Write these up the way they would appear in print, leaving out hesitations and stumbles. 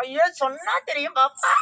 ஐயோ சொன்னா தெரியும் பாப்பா.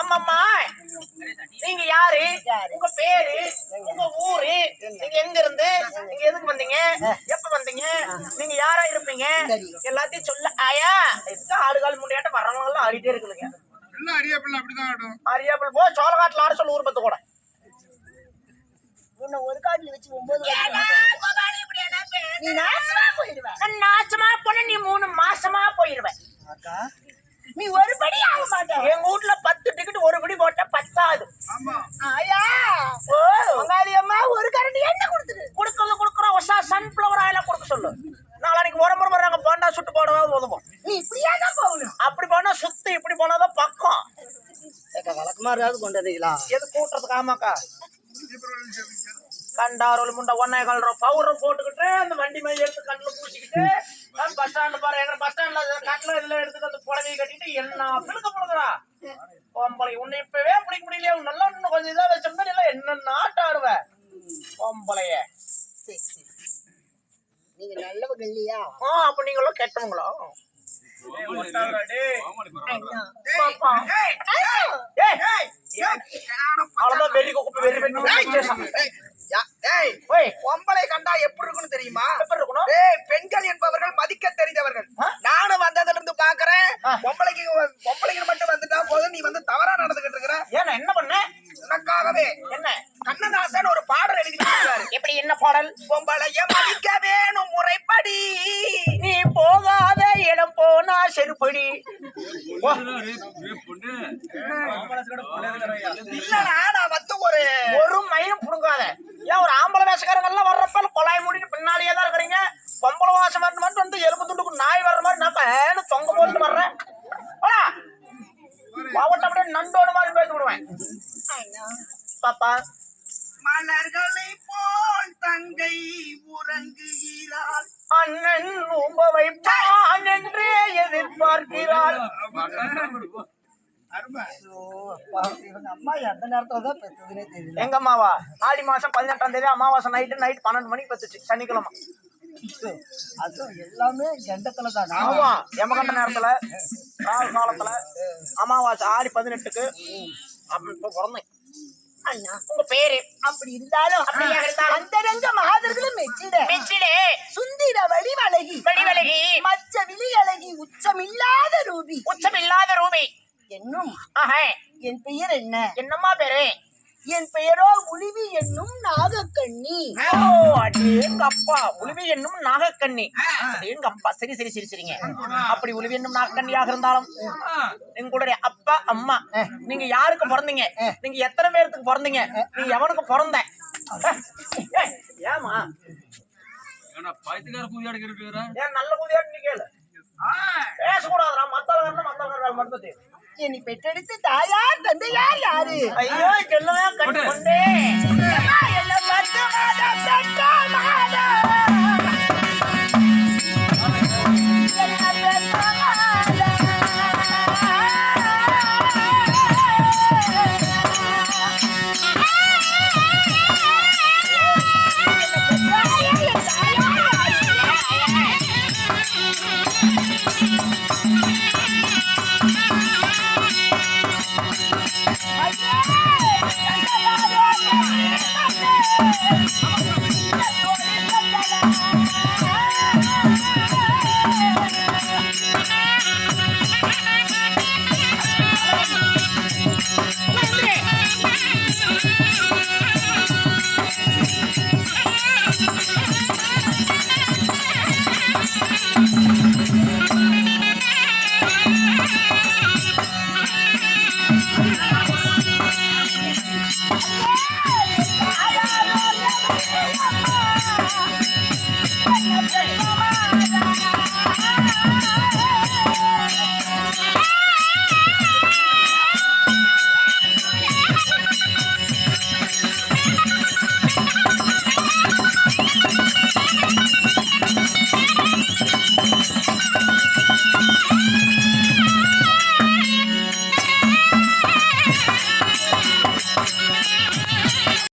அம்மம்மா, நீங்க யாரு? உங்க பேரு, உங்க ஊரு, நீங்க எங்க இருந்து, நீங்க எதுக்கு வந்தீங்க, எப்ப வந்தீங்க, நீங்க யாரா இருப்பீங்க, எல்லாத்தையும் சொல்ல. ஆயா, இதுதான் ஆடுகால் முன்னாடி வர்றவங்க எல்லாம் ஆடிட்டே இருக்குதுங்க. அரியாப்பிள் போ சோழகாட்டுல ஆட சொல்ல ஊர் பத்து கூட. ஒரு காட்டுல வச்சு 9 நீ நாசமா போயிடுவ. நாசமா போன நீ 3 மாசமா போயிருவ. நீ ஒரு படி ஆக மாட்ட. எங்க வீட்ல 10 டிக்கெட் ஒரு படி போட்டா 10ஆது. ஆயா ஓ உங்காதி அம்மா ஒரு கரண்டி எண்ணெய் கொடுத்துரு. குடுக்குறோம் உஷா சன்ஃபிளவர் ஆயில கொடுக்க சொல்லு. நாளைக்கு உடம்பு வர்றாங்க போண்டா சுட்டு போடவே உதவும். நீ இப்படியா தான் போகணும். அப்படி போனா சுத்து, இப்படி போனாதான் பக்கம். வழக்கமாறாவது கொண்டதுங்களா எது கூட்டுறதுக்கு? ஆமாக்கா கண்டாரோல் முண்டை 1.25 ரூபா பவுடர் போட்டுக்கிட்டு அந்த வண்டி மேல எடுத்து கண்ணுல பூசிக்கிட்டு பஸ் ஸ்டாண்ட் பாரு, எங்க பஸ் ஸ்டாண்ட்ல கண்ணுல இதுல எடுத்துட்டு அந்த புடவையை கட்டிட்டு என்ன பிழுக்க போடுறா பொம்பளை. உன்னை இப்பவே பிடிக்க முடியலையா? நல்லா இன்னும் கொஞ்சம் இதா வச்சோம்னா எல்லாம் என்ன நாட்டு ஆடுவ பொம்பளைய. நீங்க நல்லவங்க இல்லையா? அப்ப நீங்களும் கெட்டவங்களா? அவ்வளவுதான் வெறி குப்பை வெறி பொம்பளை கண்டா எப்படி இருக்குன்னு தெரியுமா? எப்படி இருக்கணும்? பெண்கள் என்பவர்கள் மதிக்க தெரிந்தவர்கள். நானும் வந்ததுல இருந்து பாக்குறேன். பொம்பளைக்கு மட்டும் வந்துட்டா போதும், நீ வந்து தவறா நடந்துகிட்டு இருக்கிற. ஏன்னா என்ன பண்ண? உனக்காகவே என்ன கண்ணதாசன் ஒரு பாடல் எழுதி வச்சிருக்காரு. எப்படி என்ன பாடல்? பொம்பளைய மதிக்க வேணும் முறைப்படி, நீ போகாத இடம் போனா செருப்படி. இல்லனா நான் வந்து ஒரு மயிலும் புடுங்காத. ஏன் ஒரு ஆம்பளை வேஷக்காரங்க எல்லாம் வர்றப்ப கொலாய் மூடிட்டு பின்னாலேயே தான் இருக்கிறீங்க. பொம்பளை வாசம் மட்டும் வந்து எலும்பு துண்டுக்கு நாய் வர்ற மாதிரி நான் தொங்க போட்டு வர்றேன். மாவட்டம் அப்படியே நண்டோடு மாதிரி பேசி விடுவேன். பாப்பா மலர்களை போ இவங்க அம்மா எந்த நேரத்துல தான் பெற்றதுன்னே தெரியல. எங்க அம்மாவா ஆடி மாசம் 18ஆம் தேதி அமாவாசை நைட் 12 மணிக்கு பெத்துச்சு சனிக்கிழமை. அதுவும் எல்லாமே கண்டத்துல தான். ஆமா எமகண்ட நேரத்துல ராகு காலத்துல அமாவாசை ஆடி 18க்கு இப்ப பிறந்தேன். அண்ணா உங்க பேரு அப்படி இருந்தாலும் அப்படியா இருந்தாலும் அந்தரங்க மாதர்களும் மெச்சிட மெச்சிடே சுந்திர வடிவழகி வடிவழகி மச்ச விழி அழகி உச்சமில்லாத ரூபி உச்சமில்லாத ரூபி என்னும் ஆஹே என் பெயர் என்ன? என்னம்மா பேரு? என் பெயரோ உளிவி என்னும் நாகக்கண்ணி. ஓ அடேங்கப்பா உளிவி என்னும் நாகக்கண்ணி. அடேங்கப்பா சரி சரி சரி சரிங்க. அப்படி உளிவி என்னும் நாகக்கண்ணியாக இருந்தாலும் எங்களுடைய அப்பா அம்மா நீங்க யாருக்கு பிறந்தீங்க? நீங்க எத்தனை பேருக்கு பிறந்தீங்க? நீங்க எவனுக்கு பிறந்த? ஏமா ஏன் நல்ல புதியாடு நீ கேளு பேசக்கூடாதுடா. மத்தவர்கள் மட்டும் தெரியும். என்னை பெற்றெடுத்து தாயார் தந்தையார் யாரு? ஐயோ இதெல்லாம் கண்டு கொண்டே எல்லாம் 10 மாதம்